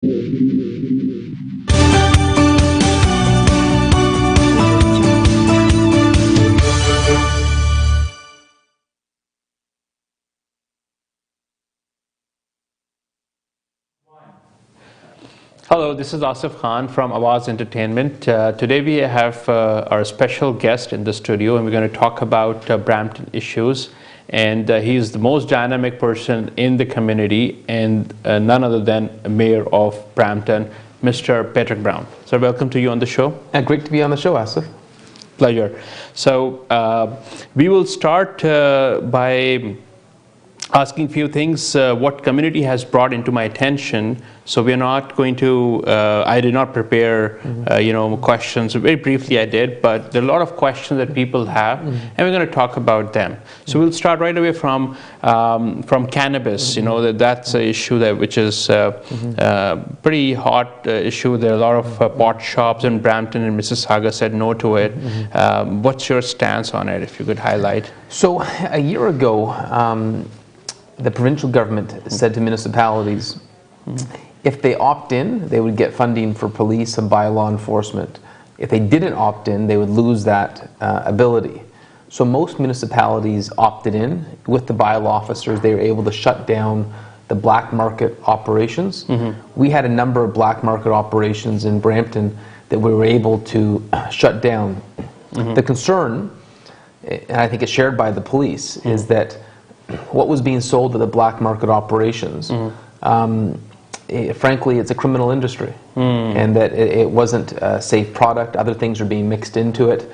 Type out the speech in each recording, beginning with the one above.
Hello, this is Asif Khan from Awaz Entertainment. Today we have our special guest in the studio, and we're going to talk about Brampton issues. And he is the most dynamic person in the community, and none other than Mayor of Brampton, Mr. Patrick Brown. So welcome to you on the show. Great to be on the show, Asif. Pleasure. So we will start by asking a few things what community has brought into my attention. So we're not going to, I did not prepare, questions. Very briefly I did, but there are a lot of questions that people have, and we're going to talk about them. So we'll start right away from cannabis. You know, that's an issue which is pretty hot issue. There are a lot of pot shops in Brampton and Mississauga said no to it. What's your stance on it, if you could highlight? So a year ago, the provincial government said to municipalities, if they opt in, they would get funding for police and bylaw enforcement. If they didn't opt in, they would lose that ability. So most municipalities opted in. With the bylaw officers, they were able to shut down the black market operations. We had a number of black market operations in Brampton that we were able to shut down. The concern, and I think it's shared by the police, is that what was being sold to the black market operations, frankly, it's a criminal industry, and that it wasn't a safe product. Other things are being mixed into it.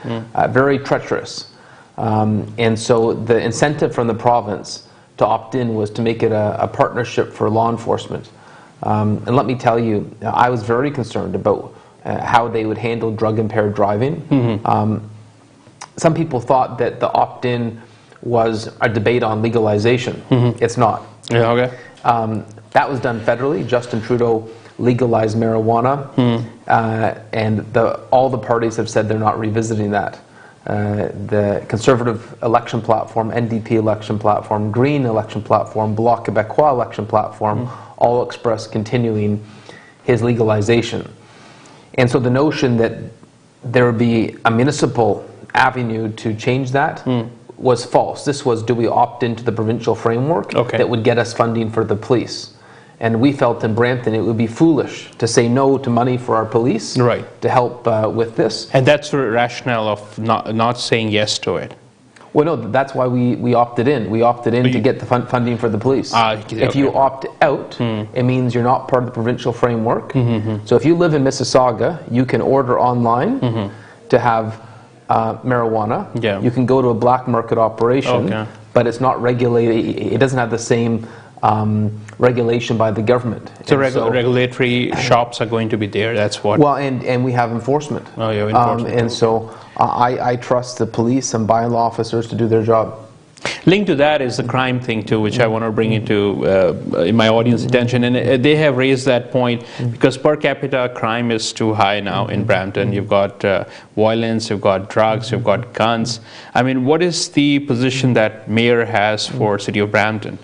Very treacherous. And so the incentive from the province to opt in was to make it a partnership for law enforcement. And let me tell you, I was very concerned about how they would handle drug-impaired driving. Some people thought that the opt-in was a debate on legalization. It's not. Yeah, okay. That was done federally. Justin Trudeau legalized marijuana, and all the parties have said they're not revisiting that. The Conservative election platform, NDP election platform, Green election platform, Bloc Québécois election platform, all express continuing his legalization. And so the notion that there would be a municipal avenue to change that was false. This was, do we opt into the provincial framework that would get us funding for the police? And we felt in Brampton it would be foolish to say no to money for our police to help with this. And that's the rationale of not saying yes to it. Well, no, that's why we opted in. We opted in to get the funding for the police. If you opt out, it means you're not part of the provincial framework. So if you live in Mississauga, you can order online to have marijuana. You can go to a black market operation, but it's not regulated. It doesn't have the same regulation by the government. So, regulatory shops are going to be there. That's what. Well, and we have enforcement. Oh, yeah, enforcement. And so I trust the police and bylaw officers to do their job. Linked to that is the crime thing too, which I want to bring into in my audience attention, and they have raised that point because per capita crime is too high now in Brampton. You've got violence, you've got drugs, you've got guns. I mean, what is the position that Mayor has for City of Brampton?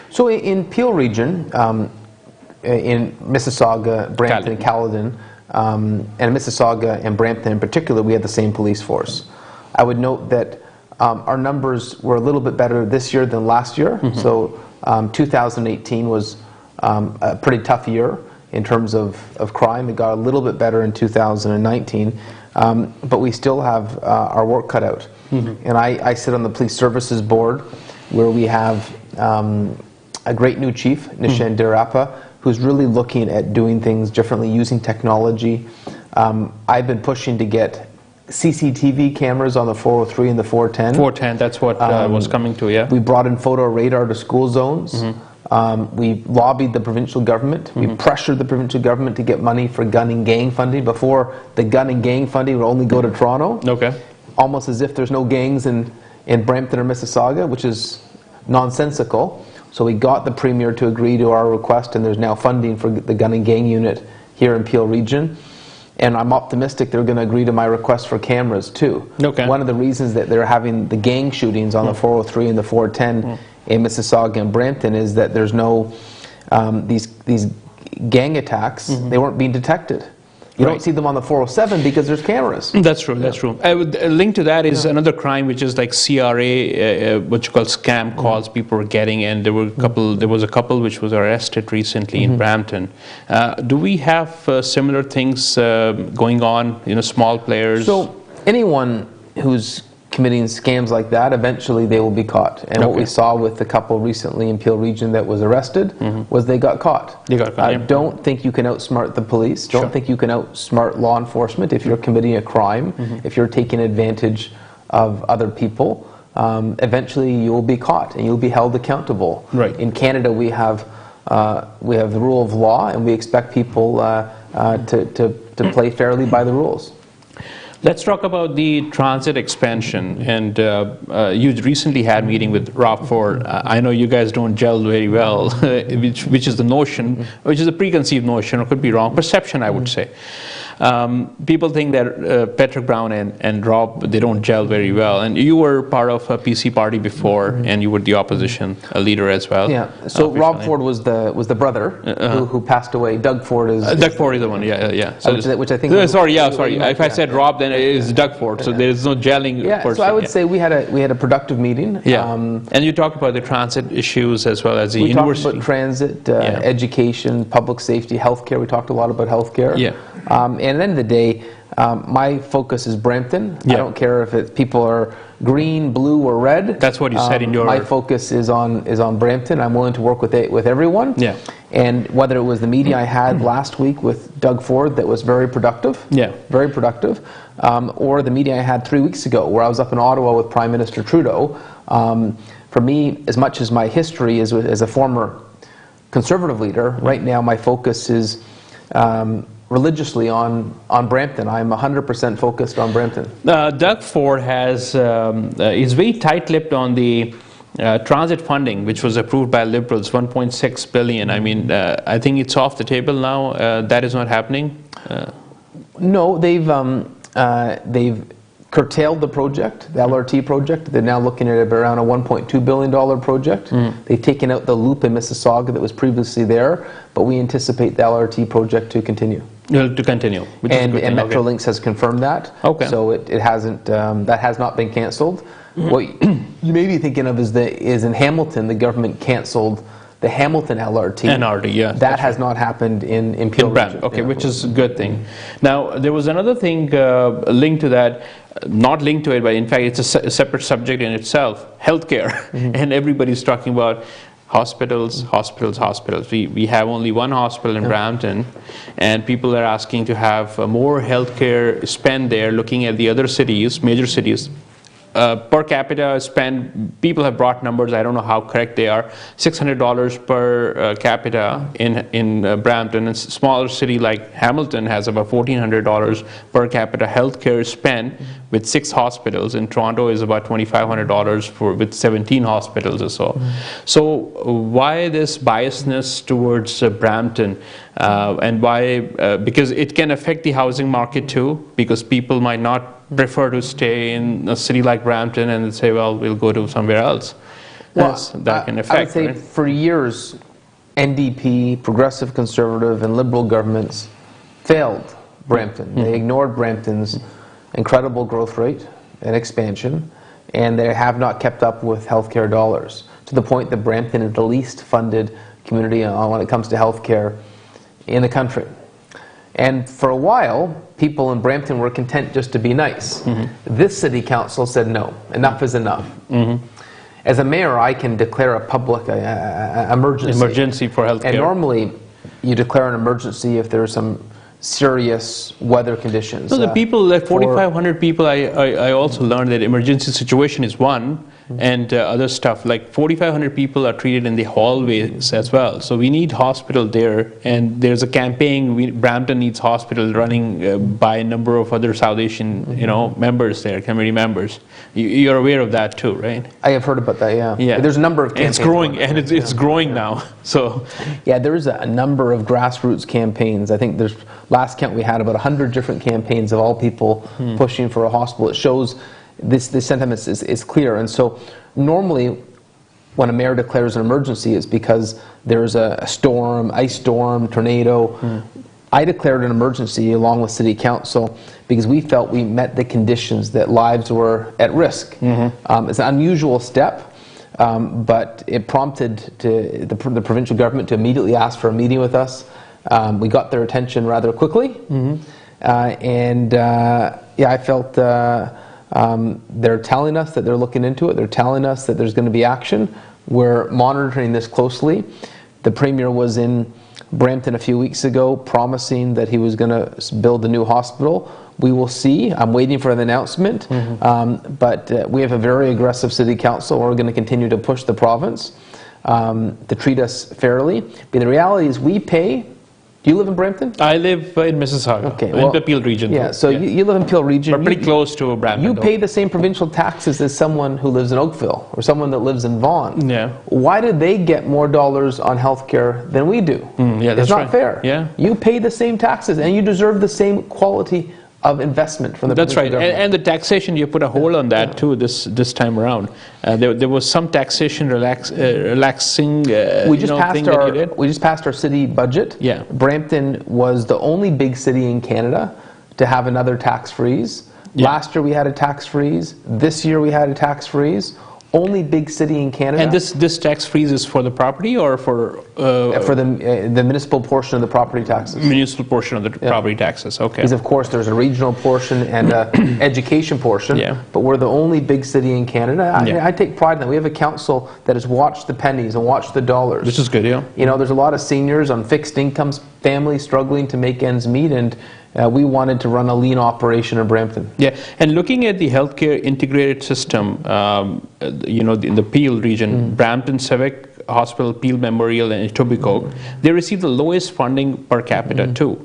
So in Peel region, in Mississauga, Brampton, Caledon, and Mississauga and Brampton in particular, we had the same police force. I would note that our numbers were a little bit better this year than last year. So 2018 was a pretty tough year in terms of crime. It got a little bit better in 2019, but we still have our work cut out. And I sit on the Police Services Board, where we have a great new chief, Nishan Dirappa, who's really looking at doing things differently, using technology. I've been pushing to get CCTV cameras on the 403 and the 410. 410, that's what was coming to, yeah. We brought in photo radar to school zones. We lobbied the provincial government. We pressured the provincial government to get money for gun and gang funding. Before, the gun and gang funding would only go to Toronto. Almost as if there's no gangs in Brampton or Mississauga, which is nonsensical. So we got the Premier to agree to our request, and there's now funding for the gun and gang unit here in Peel region. And I'm optimistic they're going to agree to my request for cameras too. One of the reasons that they're having the gang shootings on the 403 and the 410 in Mississauga and Brampton is that there's no these gang attacks, they weren't being detected. You don't see them on the 407 because there's cameras. That's true. That's true. I would link to that is another crime, which is like CRA, what you call scam calls people were getting, and there was a couple which was arrested recently in Brampton. Do we have similar things going on? Small players. So anyone who's committing scams like that, eventually they will be caught. And what we saw with the couple recently in Peel Region that was arrested was they got caught. They got caught. I don't think you can outsmart the police. Don't think you can outsmart law enforcement if you're committing a crime, if you're taking advantage of other people. Eventually you'll be caught and you'll be held accountable. Right. In Canada we have the rule of law, and we expect people to play fairly by the rules. Let's talk about the transit expansion, and you recently had a meeting with Rob Ford. I know you guys don't gel very well, which is the notion, which is a preconceived notion, or could be wrong, perception I would say. People think that Patrick Brown and Rob, they don't gel very well, and you were part of a PC party before, and you were the opposition leader as well. Yeah. So Rob Ford was the brother who passed away. Doug Ford is Doug Ford is the one. Yeah. So which I think. Sorry. If I said Rob, then it is Doug Ford. So there is no gelling. Yeah. So I would say we had a productive meeting. Yeah. And you talked about the transit issues as well as the university. university. We talked about transit, education, public safety, healthcare. We talked a lot about healthcare. Yeah. And at the end of the day, my focus is Brampton. I don't care if people are green, blue, or red. That's what you said in your... My focus is on Brampton. I'm willing to work with everyone. Yeah. And whether it was the meeting I had last week with Doug Ford that was very productive, very productive, or the meeting I had 3 weeks ago where I was up in Ottawa with Prime Minister Trudeau. For me, as much as my history is as a former Conservative leader, right now my focus is religiously on Brampton. I'm 100% focused on Brampton. Doug Ford is very tight-lipped on the transit funding, which was approved by Liberals, 1.6 billion. I mean, I think it's off the table now. That is not happening. No, they've curtailed the project, the LRT project. They're now looking at around a $1.2 billion project. They've taken out the loop in Mississauga that was previously there, but we anticipate the LRT project to continue. And Metrolinx has confirmed that. Okay. So it hasn't. That has not been cancelled. What you may be thinking of is in Hamilton, the government cancelled the Hamilton LRT. NRT, yeah. That has not happened in Peel Region. Okay, which is a good thing. Now, there was another thing linked to that, not linked to it, but in fact, it's a separate subject in itself, healthcare. And everybody's talking about hospitals. We have only one hospital in Brampton, and people are asking to have more healthcare spend there, looking at the other cities, major cities. Per capita spend, people have brought numbers, I don't know how correct they are, $600 per capita in Brampton. A smaller city like Hamilton has about $1,400 per capita healthcare spend with 6 hospitals. In Toronto is about $2,500 with 17 hospitals or so. So why this biasness towards Brampton? And why? Because it can affect the housing market too, because people might not prefer to stay in a city like Brampton and say, well, we'll go to somewhere else. Well, that can affect. I would say right? For years, NDP, Progressive Conservative, and Liberal governments failed Brampton. They ignored Brampton's incredible growth rate and expansion, and they have not kept up with healthcare dollars, to the point that Brampton is the least funded community when it comes to healthcare in the country. And for a while, people in Brampton were content just to be nice. This city council said no, enough is enough. As a mayor, I can declare a public emergency for healthcare. And normally, you declare an emergency if there's some serious weather conditions. No, the people, like 4,500 people, I also learned that emergency situation is one, and other stuff, like 4,500 people are treated in the hallways as well. So we need hospital there, and there's a campaign, Brampton needs hospital, running by a number of other South Asian members there, community members. You're aware of that too, right? I have heard about that, yeah. There's a number of campaigns. It's growing, and it's growing now. So yeah, there's a number of grassroots campaigns. I think there's, last count we had about 100 different campaigns of all people pushing for a hospital. It shows this sentiment is clear. And so normally when a mayor declares an emergency, it's because there's a storm, ice storm, tornado. I declared an emergency along with City Council because we felt we met the conditions that lives were at risk. It's an unusual step, but it prompted the provincial government to immediately ask for a meeting with us. We got their attention rather quickly, I felt they're telling us that they're looking into it. They're telling us that there's going to be action. We're monitoring this closely. The Premier was in Brampton a few weeks ago promising that he was going to build a new hospital. We will see. I'm waiting for the announcement. But we have a very aggressive City Council. We're going to continue to push the province to treat us fairly. But the reality is we pay. Do you live in Brampton? I live in Mississauga, okay, in the Peel region. Yeah, so you live in Peel region. We're pretty close to Brampton. You pay the same provincial taxes as someone who lives in Oakville or someone that lives in Vaughan. Yeah. Why do they get more dollars on healthcare than we do? Yeah, that's it's not right. fair. Yeah. You pay the same taxes and you deserve the same quality of investment from the That's right, government. and the taxation, you put a hold on that too this time around. There was some taxation relaxing. We just thing that you did. we just passed our city budget. Yeah. Brampton was the only big city in Canada to have another tax freeze. Yeah. Last year we had a tax freeze. This year we had a tax freeze. Only big city in Canada. And this tax freeze is for the property or for the municipal portion of the property taxes. Municipal portion of the property taxes. Okay. Because of course there's a regional portion and an education portion. Yeah. But we're the only big city in Canada. I take pride in that. We have a council that has watched the pennies and watched the dollars. Which is good, yeah. You know, there's a lot of seniors on fixed incomes, families struggling to make ends meet, and we wanted to run a lean operation in Brampton. Yeah, and looking at the healthcare integrated system, in the Peel region, Brampton Civic Hospital, Peel Memorial, and Etobicoke, they receive the lowest funding per capita too.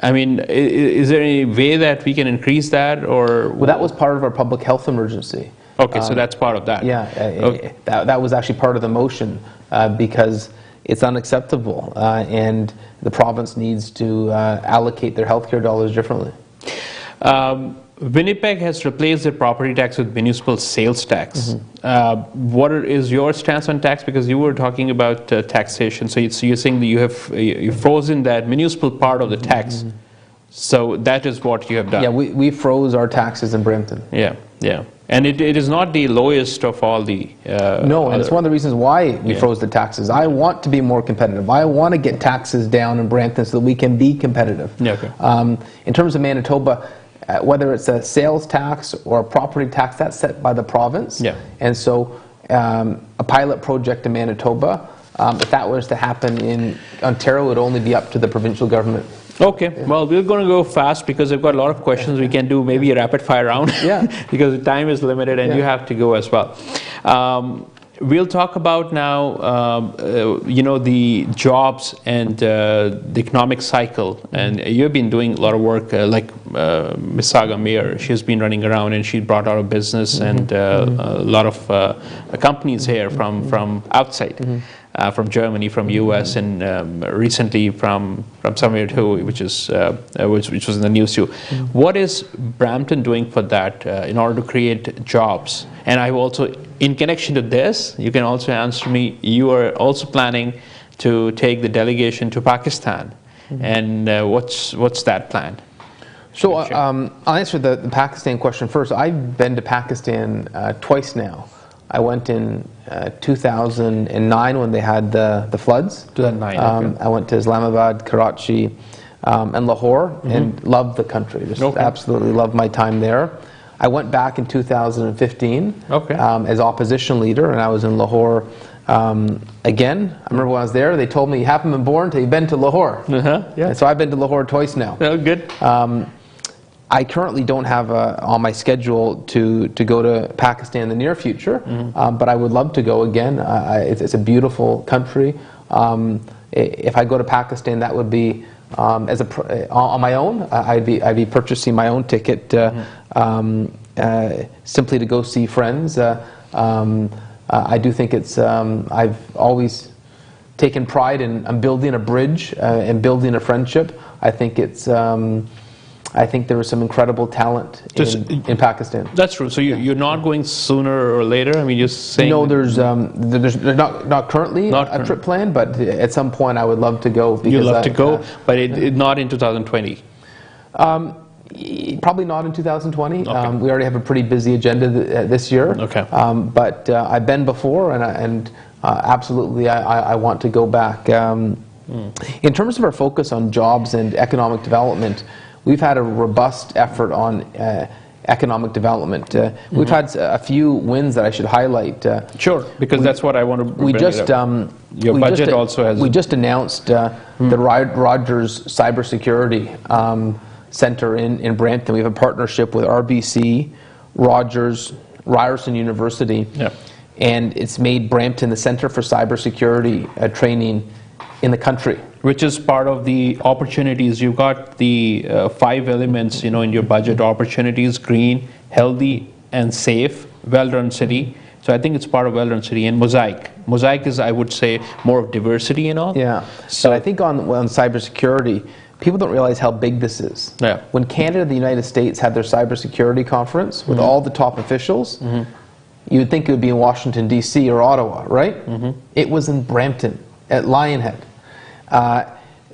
I mean, is there any way that we can increase that, or? Well, that was part of our public health emergency. Okay, so that's part of that. Yeah, okay. that was actually part of the motion because it's unacceptable, and the province needs to allocate their healthcare dollars differently. Winnipeg has replaced their property tax with municipal sales tax. What is your stance on tax? Because you were talking about taxation, so you're saying that you've frozen that municipal part of the tax. So that is what you have done. Yeah, we froze our taxes in Brampton. Yeah, yeah. And it is not the lowest of all the... no, and it's one of the reasons why we froze the taxes. I want to be more competitive. I want to get taxes down in Brampton so that we can be competitive. Yeah, okay. In terms of Manitoba, whether it's a sales tax or a property tax, that's set by the province. Yeah. And so a pilot project in Manitoba, if that was to happen in Ontario, it would only be up to the provincial government. Okay, well, we're going to go fast because I've got a lot of questions. We can do maybe a rapid fire round because the time is limited and you have to go as well. We'll talk about now, the jobs and the economic cycle. And you've been doing a lot of work, like Mississauga Mayor. She's been running around and she brought out a business and a lot of companies here from outside. From Germany, from US, and recently from somewhere too, which was in the news too. What is Brampton doing for that in order to create jobs? And I also, in connection to this, you can also answer me. You are also planning to take the delegation to Pakistan, and what's that plan? So I'll answer the Pakistan question first. I've been to Pakistan twice now. I went in 2009 when they had the floods. 2009. Okay. I went to Islamabad, Karachi, and Lahore, and loved the country. Just absolutely loved my time there. I went back in 2015 as opposition leader, and I was in Lahore again. I remember when I was there, they told me, you haven't been born until you've been to Lahore. And so I've been to Lahore twice now. Oh, good. I currently don't have on my schedule to go to Pakistan in the near future, but I would love to go again. It's a beautiful country. If I go to Pakistan, that would be on my own. I'd be purchasing my own ticket simply to go see friends. I do think it's. I've always taken pride in building a bridge and building a friendship. I think it's. I think there was some incredible talent in Pakistan. That's true. So you're not going sooner or later? I mean, you're saying... No, there's not currently a trip planned, but at some point I would love to go. You'd love to go, but not in 2020? Probably not in 2020. Okay. We already have a pretty busy agenda this year. Okay. But I've been before, and absolutely I want to go back. In terms of our focus on jobs and economic development, we've had a robust effort on economic development. We've had a few wins that I should highlight. Sure, because that's what I want to bring we just Your budget also has... We just announced the Rogers Cybersecurity Center in Brampton. We have a partnership with RBC, Rogers, Ryerson University, and it's made Brampton the Center for Cybersecurity Training in the country. Which is part of the opportunities. You've got the 5 elements, in your budget: opportunities, green, healthy, and safe, well-run city. So I think it's part of well-run city. And Mosaic. Mosaic is, I would say, more of diversity and all. Yeah. So I think on cybersecurity, people don't realize how big this is. Yeah. When Canada and the United States had their cybersecurity conference with all the top officials, you would think it would be in Washington, D.C. or Ottawa, right? It was in Brampton at Lionhead.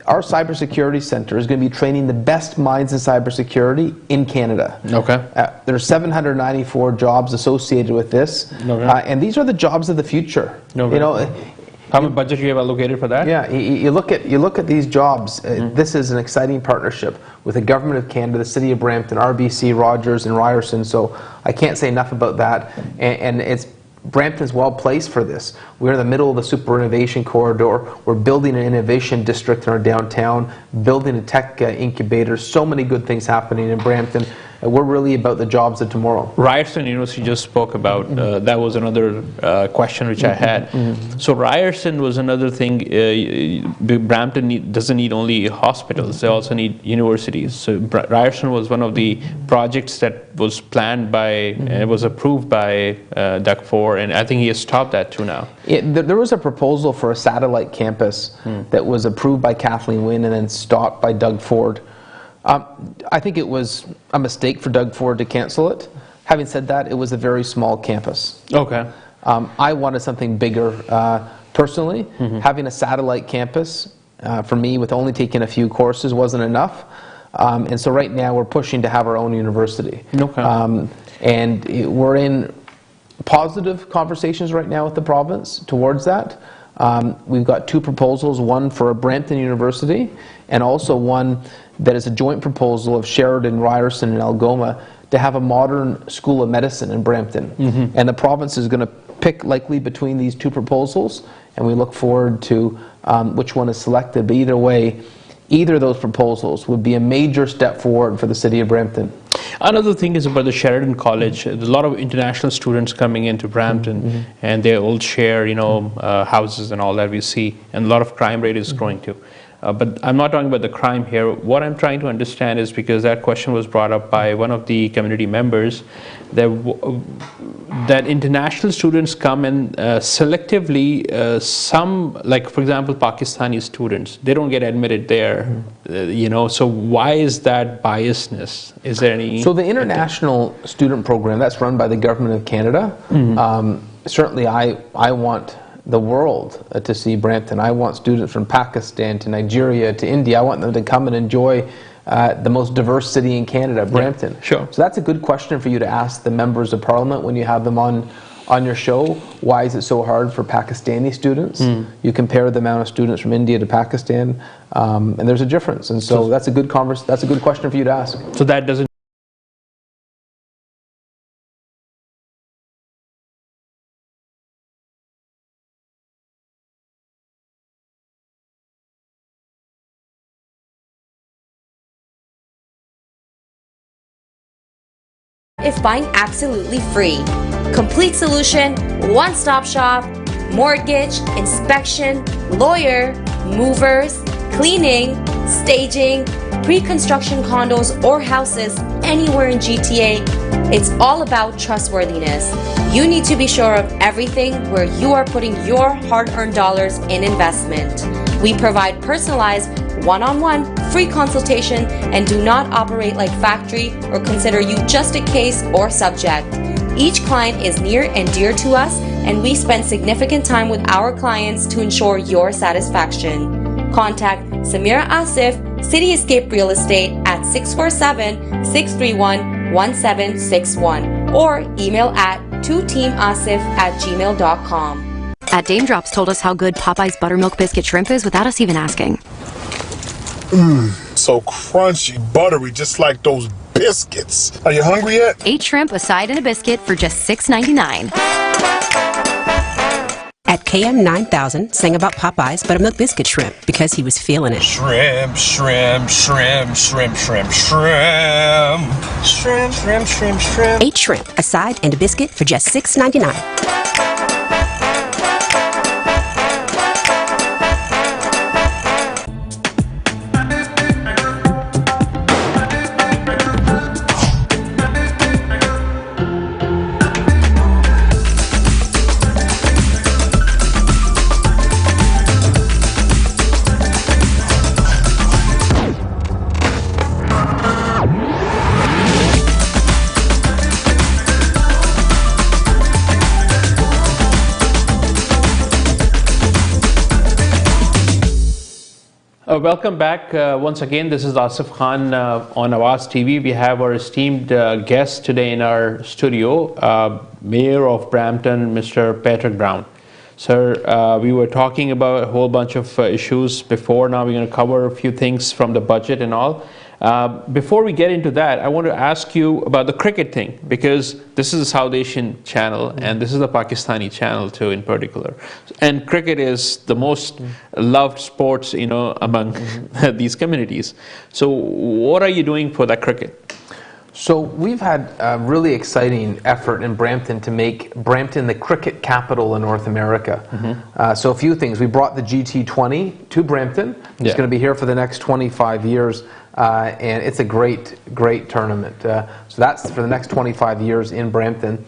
Our cybersecurity center is going to be training the best minds in cybersecurity in Canada. Okay. There are 794 jobs associated with this, and these are the jobs of the future. How much budget do you have allocated for that? Yeah, you look at these jobs. This is an exciting partnership with the Government of Canada, the City of Brampton, RBC, Rogers, and Ryerson. So I can't say enough about that. And it's Brampton's well placed for this. We're in the middle of the super innovation corridor. We're building an innovation district in our downtown, building a tech incubator. So many good things happening in Brampton. We're really about the jobs of tomorrow. Ryerson University just spoke about, that was another question which I had. So Ryerson was another thing, Brampton doesn't need only hospitals, they also need universities. So Ryerson was one of the projects that was planned by, and it was approved by Doug Ford, and I think he has stopped that too now. There was a proposal for a satellite campus that was approved by Kathleen Wynne and then stopped by Doug Ford. I think it was a mistake for Doug Ford to cancel it. Having said that, it was a very small campus. Okay. I wanted something bigger personally. Having a satellite campus, for me, with only taking a few courses, wasn't enough. And so right now we're pushing to have our own university. Okay. And we're in positive conversations right now with the province towards that. We've got 2 proposals, one for Brampton University and also one that is a joint proposal of Sheridan, Ryerson, and Algoma to have a modern school of medicine in Brampton. And the province is going to pick likely between these 2 proposals, and we look forward to which one is selected. But either way, either of those proposals would be a major step forward for the city of Brampton. Another thing is about the Sheridan College. There's a lot of international students coming into Brampton, and they all share, houses and all that we see, and a lot of crime rate is growing too. But I'm not talking about the crime here. What I'm trying to understand is, because that question was brought up by one of the community members, that international students come and selectively, some, like for example, Pakistani students, they don't get admitted there, so why is that biasness? Is there any... So the international student program, that's run by the Government of Canada. Certainly I want the world to see Brampton. I want students from Pakistan to Nigeria to India. I want them to come and enjoy the most diverse city in Canada, Brampton. Sure. So that's a good question for you to ask the members of Parliament when you have them on your show. Why is it so hard for Pakistani students? You compare the amount of students from India to Pakistan, and there's a difference. And so that's a good question for you to ask. So that doesn't... If buying absolutely free. Complete solution, one-stop shop, mortgage, inspection, lawyer, movers, cleaning, staging, pre-construction condos or houses anywhere in GTA. It's all about trustworthiness. You need to be sure of everything where you are putting your hard-earned dollars in investment. We provide personalized one-on-one, free consultation, and do not operate like factory or consider you just a case or subject. Each client is near and dear to us, and we spend significant time with our clients to ensure your satisfaction. Contact Samira Asif, City Escape Real Estate at 647-631-1761 or email at 2teamasif@gmail.com. At Dame Drops told us how good Popeye's buttermilk biscuit shrimp is without us even asking. So crunchy, buttery, just like those biscuits. Are you hungry yet? 8 shrimp, a side, and a biscuit for just $6.99. At KM 9000 sang about Popeye's buttermilk biscuit shrimp because he was feeling it. Shrimp, shrimp, shrimp, shrimp, shrimp, shrimp. Shrimp, shrimp, shrimp, shrimp. 8 shrimp, a side, and a biscuit for just $6.99. Welcome back once again. This is Asif Khan on Awaz TV. We have our esteemed guest today in our studio, Mayor of Brampton, Mr. Patrick Brown. Sir, we were talking about a whole bunch of issues before. Now we're going to cover a few things from the budget and all. Before we get into that, I want to ask you about the cricket thing, because this is a South Asian channel and this is a Pakistani channel too in particular. And cricket is the most loved sports, you know, among these communities. So what are you doing for that cricket? So we've had a really exciting effort in Brampton to make Brampton the cricket capital in North America. So a few things. We brought the GT20 to Brampton. It's going to be here for the next 25 years. And it's a great tournament. So that's for the next 25 years in Brampton.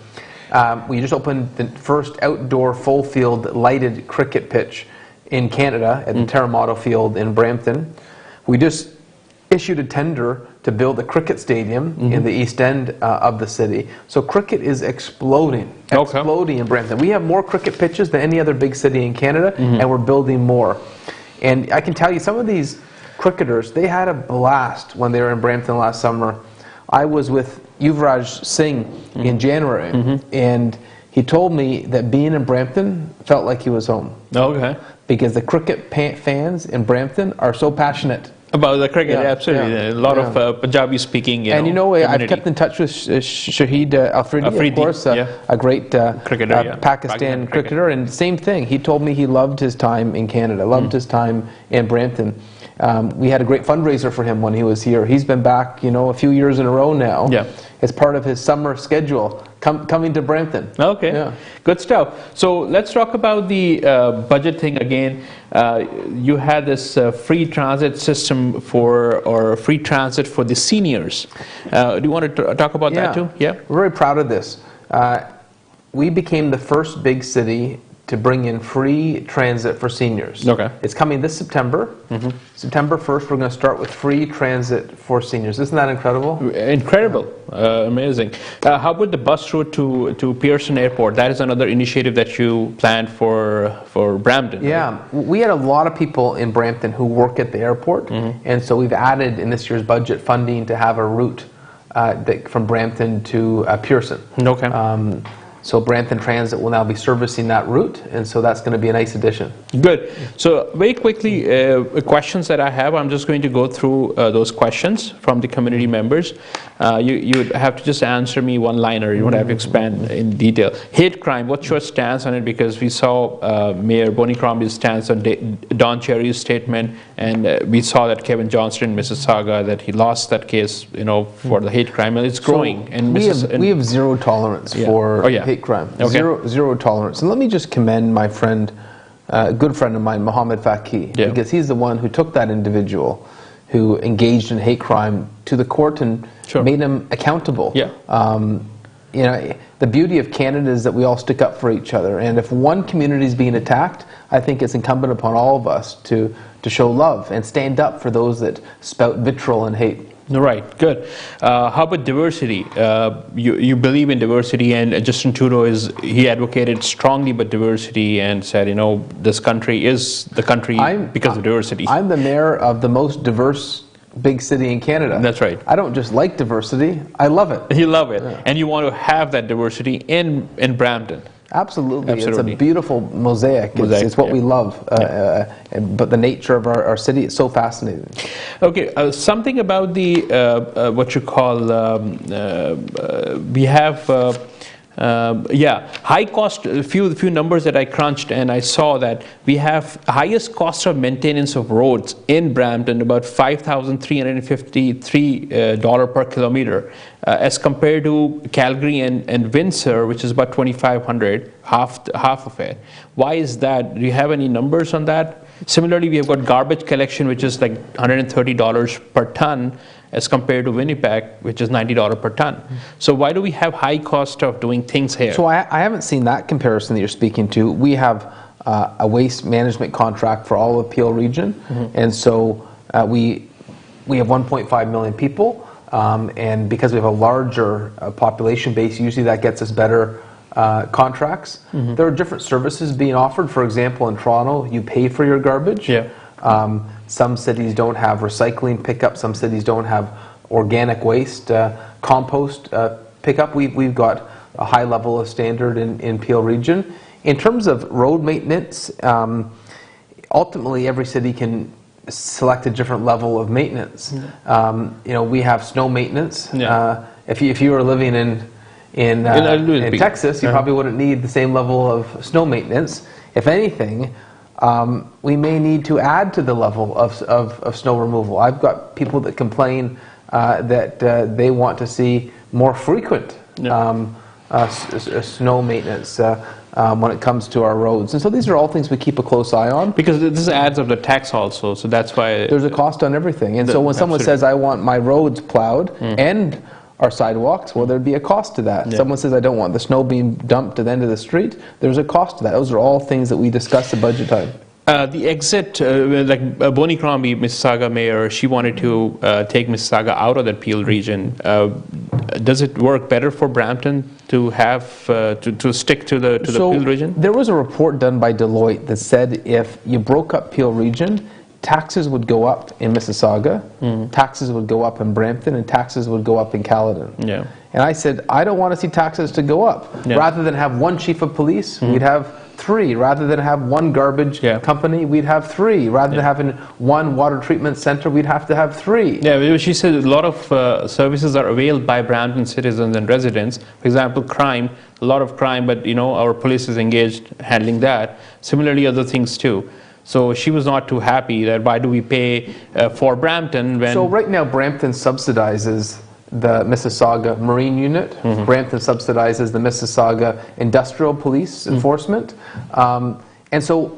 We just opened the first outdoor full field lighted cricket pitch in Canada at the Terremoto Field in Brampton. We just issued a tender to build a cricket stadium in the east end of the city. So cricket is exploding in Brampton. We have more cricket pitches than any other big city in Canada, and we're building more. And I can tell you, some of these cricketers, they had a blast when they were in Brampton last summer. I was with Yuvraj Singh in January, and he told me that being in Brampton felt like he was home. Okay. Because the cricket fans in Brampton are so passionate about the cricket, absolutely. A lot of Punjabi speaking, I've kept in touch with Shahid Afridi, of course, a great cricketer, Pakistan cricketer, and same thing. He told me he loved his time in Canada, loved his time in Brampton. We had a great fundraiser for him when he was here. He's been back, a few years in a row now. As part of his summer schedule, coming to Brampton. Okay, good stuff. So let's talk about the budget thing again. You had this free transit system or free transit for the seniors. Do you want to talk about that too? Yeah, we're very proud of this. We became the first big city to bring in free transit for seniors. Okay. It's coming this September. September 1st, we're going to start with free transit for seniors. Isn't that incredible? Incredible. Amazing. How about the bus route to Pearson Airport? That is another initiative that you planned for Brampton. Yeah. Right? We had a lot of people in Brampton who work at the airport, and so we've added in this year's budget funding to have a route from Brampton to Pearson. Okay. So Brampton Transit will now be servicing that route, and so that's going to be a nice addition. Good. So very quickly, questions that I have, I'm just going to go through those questions from the community members. You would have to just answer me one-liner. You don't have to expand in detail. Hate crime, what's your stance on it? Because we saw Mayor Bonnie Crombie's stance on Don Cherry's statement, and we saw that Kevin Johnston in Mississauga, that he lost that case, for the hate crime, and it's growing. And we have zero tolerance for hate crime. Okay. Zero tolerance. And let me just commend my friend, a good friend of mine, Mohammed Faki, because he's the one who took that individual who engaged in hate crime to the court and made him accountable. you know, the beauty of Canada is that we all stick up for each other. And if one community is being attacked, I think it's incumbent upon all of us to show love and stand up for those that spout vitriol and hate. Right, good. How about diversity? You believe in diversity, and Justin Trudeau he advocated strongly about diversity and said, you know, this country is the country because of diversity. I'm the mayor of the most diverse big city in Canada. That's right. I don't just like diversity, I love it. You love it, and you want to have that diversity in Brampton. Absolutely. It's a beautiful mosaic. It's what we love. But the nature of our city is so fascinating. Okay, something about the what you call we have. High cost. A few numbers that I crunched, and I saw that we have highest cost of maintenance of roads in Brampton, about $5,353 per kilometer, as compared to Calgary and Windsor, which is about $2,500, half of it. Why is that? Do you have any numbers on that? Similarly, we have got garbage collection, which is like $130 per ton, as compared to Winnipeg, which is $90 per ton. So why do we have high cost of doing things here? So I haven't seen that comparison that you're speaking to. We have a waste management contract for all of Peel region, and so we have 1.5 million people, and because we have a larger population base, usually that gets us better contracts. There are different services being offered. For example, in Toronto, you pay for your garbage. Some cities don't have recycling pickup. Some cities don't have organic waste compost pickup. We've got a high level of standard in Peel region. In terms of road maintenance, ultimately every city can select a different level of maintenance. You know, we have snow maintenance. If you were living in Texas, you probably wouldn't need the same level of snow maintenance. If anything, we may need to add to the level of snow removal. I've got people that complain that they want to see more frequent snow maintenance when it comes to our roads. And so these are all things we keep a close eye on. Because this adds up the tax also, so that's why... There's a cost on everything. And so when someone says, I want my roads plowed and our sidewalks, well, there'd be a cost to that. Someone says, I don't want the snow being dumped to the end of the street, there's a cost to that. Those are all things that we discuss at budget time. The exit, like Bonnie Crombie, Mississauga mayor, she wanted to take Mississauga out of that Peel region. Does it work better for Brampton to have to stick to the Peel region? There was a report done by Deloitte that said if you broke up Peel region, taxes would go up in Mississauga, taxes would go up in Brampton, and taxes would go up in Caledon. And I said, I don't want to see taxes to go up. Rather than have one chief of police, we'd have 3. Rather than have one garbage company, we'd have 3. Rather than having one water treatment center, we'd have to have 3. Yeah, she said a lot of services are availed by Brampton citizens and residents. For example, crime, a lot of crime, but you know, our police is engaged handling that. Similarly, other things too. So she was not too happy that why do we pay for Brampton when... So right now Brampton subsidizes the Mississauga Marine Unit. Brampton subsidizes the Mississauga Industrial Police Enforcement. And so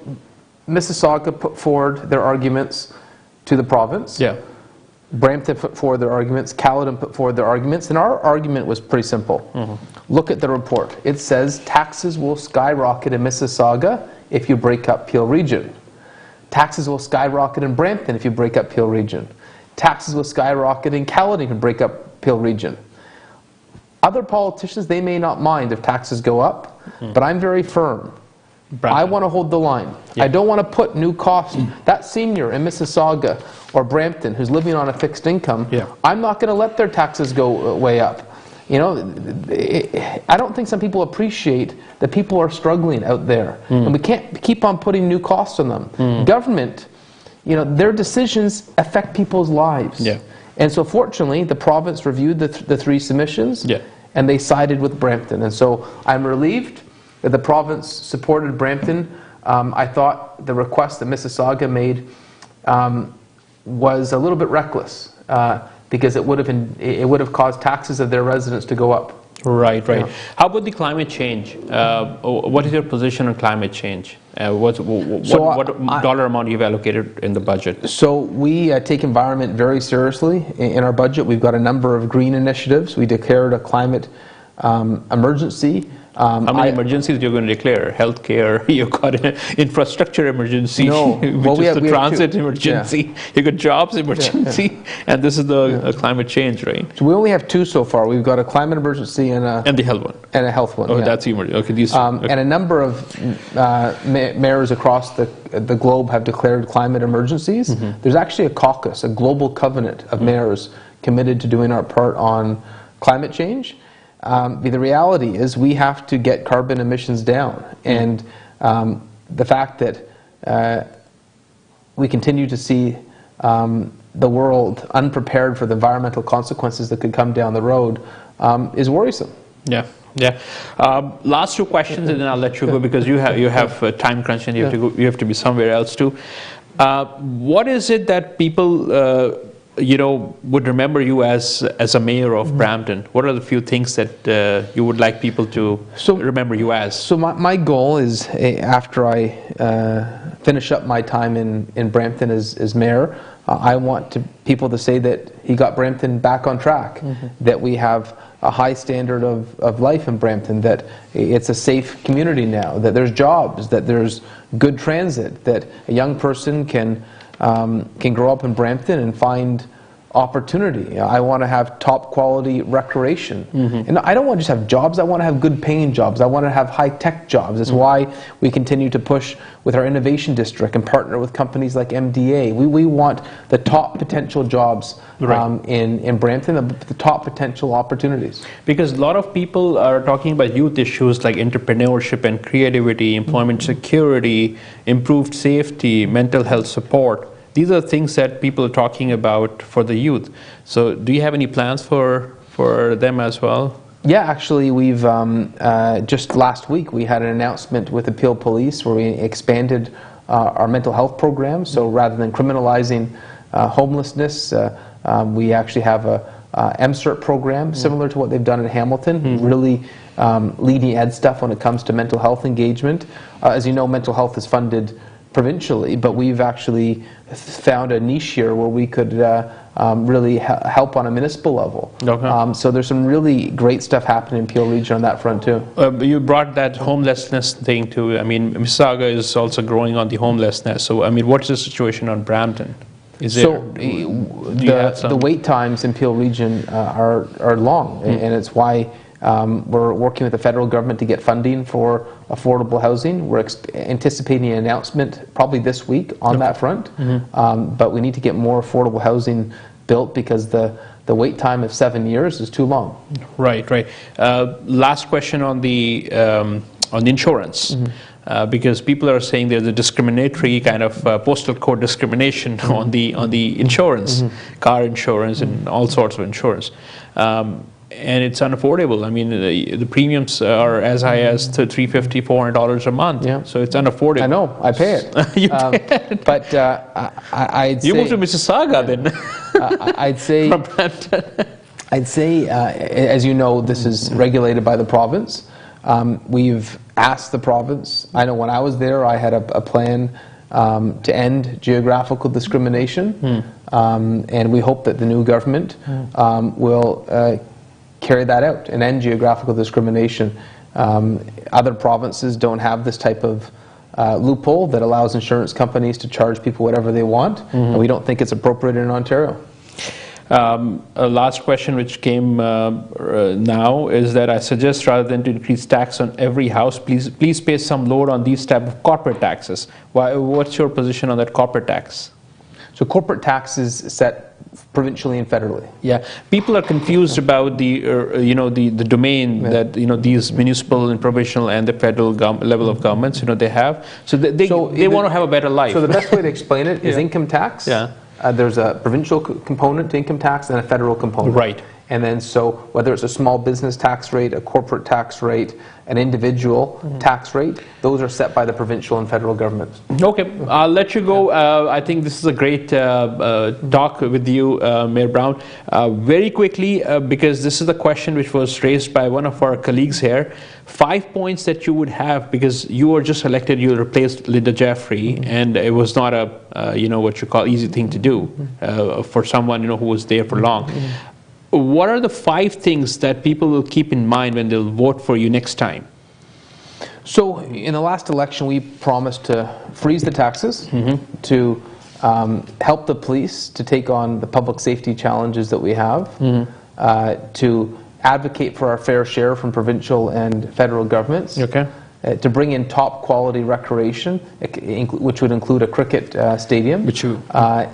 Mississauga put forward their arguments to the province. Brampton put forward their arguments. Caledon put forward their arguments. And our argument was pretty simple. Look at the report. It says taxes will skyrocket in Mississauga if you break up Peel region. Taxes will skyrocket in Brampton if you break up Peel region. Taxes will skyrocket in Caledon if you break up Peel region. Other politicians, they may not mind if taxes go up, but I'm very firm. I want to hold the line. I don't want to put new costs. That senior in Mississauga or Brampton who's living on a fixed income, I'm not going to let their taxes go way up. You know, I don't think some people appreciate that people are struggling out there. And we can't keep on putting new costs on them. Government, you know, their decisions affect people's lives. And so fortunately, the province reviewed the 3 submissions, and they sided with Brampton. And so I'm relieved that the province supported Brampton. I thought the request that Mississauga made was a little bit reckless. Because it would have caused taxes of their residents to go up. Right. How about the climate change? What is your position on climate change? What dollar amount you've allocated in the budget? So we take environment very seriously in our budget. We've got a number of green initiatives. We declared a climate emergency. How many emergencies you're going to declare? Healthcare, you've got an infrastructure emergency, No. which is the transit two. emergency. Yeah. You've got jobs emergency, and this is the climate change, right? So we only have two so far. We've got a climate emergency and the health one. a health one. Oh, yeah. that's emergency. Okay, these. Okay. And a number of mayors across the globe have declared climate emergencies. Mm-hmm. There's actually a caucus, a global covenant of mayors committed to doing our part on climate change. The reality is we have to get carbon emissions down, and the fact that we continue to see the world unprepared for the environmental consequences that could come down the road is worrisome. Yeah, yeah. Last two questions, and then I'll let you go because you have time crunch and you have to be somewhere else too. What is it that people would remember you as a mayor of Brampton? What are the few things that you would like people to remember you as? So my goal is, after I finish up my time in Brampton as mayor, I want people to say that he got Brampton back on track, that we have a high standard of life in Brampton, that it's a safe community now, that there's jobs, that there's good transit, that a young person can grow up in Brampton and find opportunity. I want to have top quality recreation. And I don't want to just have jobs, I want to have good paying jobs. I want to have high tech jobs. That's why we continue to push with our innovation district and partner with companies like MDA. We want the top potential jobs in Brampton, the top potential opportunities. Because a lot of people are talking about youth issues like entrepreneurship and creativity, employment security, improved safety, mental health support. These are things that people are talking about for the youth. So do you have any plans for them as well? Yeah, actually, we've just last week we had an announcement with the Peel Police where we expanded our mental health program. So rather than criminalizing homelessness, we actually have a MCERT program similar to what they've done in Hamilton, really leading edge stuff when it comes to mental health engagement. As you know, mental health is funded provincially, but we've actually found a niche here where we could really help on a municipal level. Okay. So there's some really great stuff happening in Peel Region on that front too. You brought that homelessness thing too. I mean, Mississauga is also growing on the homelessness. So I mean, what's the situation on Brampton? The wait times in Peel Region are long, and it's why we're working with the federal government to get funding for affordable housing. We're anticipating an announcement probably this week on that front, but we need to get more affordable housing built because the wait time of 7 years is too long. Right, right. Last question on the insurance. Because people are saying there's a discriminatory kind of postal code discrimination on the insurance, car insurance and all sorts of insurance. And it's unaffordable. I mean, the premiums are as high as $350, $400 a month. Yeah. So it's unaffordable. I know, I pay it. You pay it. But I'd say... You moved to Mississauga then. I'd say... From Brampton. I'd say, as you know, this is regulated by the province. We've asked the province. I know when I was there, I had a plan to end geographical discrimination, and we hope that the new government will carry that out and end geographical discrimination. Other provinces don't have this type of loophole that allows insurance companies to charge people whatever they want, and we don't think it's appropriate in Ontario. A last question which came now is that I suggest rather than to increase tax on every house, please pay some load on these type of corporate taxes. What's your position on that corporate tax? So corporate tax is set provincially and federally. Yeah, people are confused about the the domain that these municipal and provincial and the federal level of governments they have. So they want to have a better life. So the best way to explain it is income tax. Yeah. There's a provincial component to income tax and a federal component. Right. And then so whether it's a small business tax rate, a corporate tax rate, an individual tax rate, those are set by the provincial and federal governments. Okay, I'll let you go. I think this is a great talk with you, Mayor Brown. Very quickly, because this is the question which was raised by one of our colleagues here. 5 points that you would have, because you were just elected, you replaced Linda Jeffrey, and it was not a what you call easy thing to do for someone who was there for long. what are the 5 things that people will keep in mind when they'll vote for you next time? So in the last election, we promised to freeze the taxes, to help the police to take on the public safety challenges that we have, to advocate for our fair share from provincial and federal governments, to bring in top quality recreation, which would include a cricket stadium,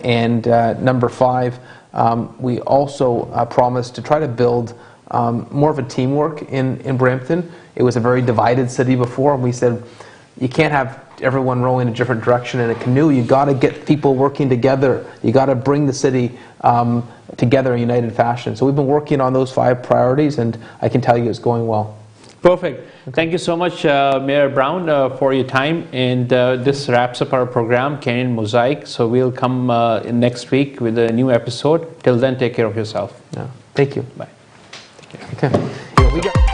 and number 5, we also promised to try to build more of a teamwork in Brampton. It was a very divided city before, and we said you can't have everyone rowing in a different direction in a canoe. You got to get people working together. You got to bring the city together in a united fashion. So we've been working on those 5 priorities, and I can tell you it's going well. Perfect. Thank you so much, Mayor Brown, for your time. And this wraps up our program, Canadian Mosaic. So we'll come in next week with a new episode. Till then, take care of yourself. Yeah. Thank you. Bye. Okay. Yeah, we got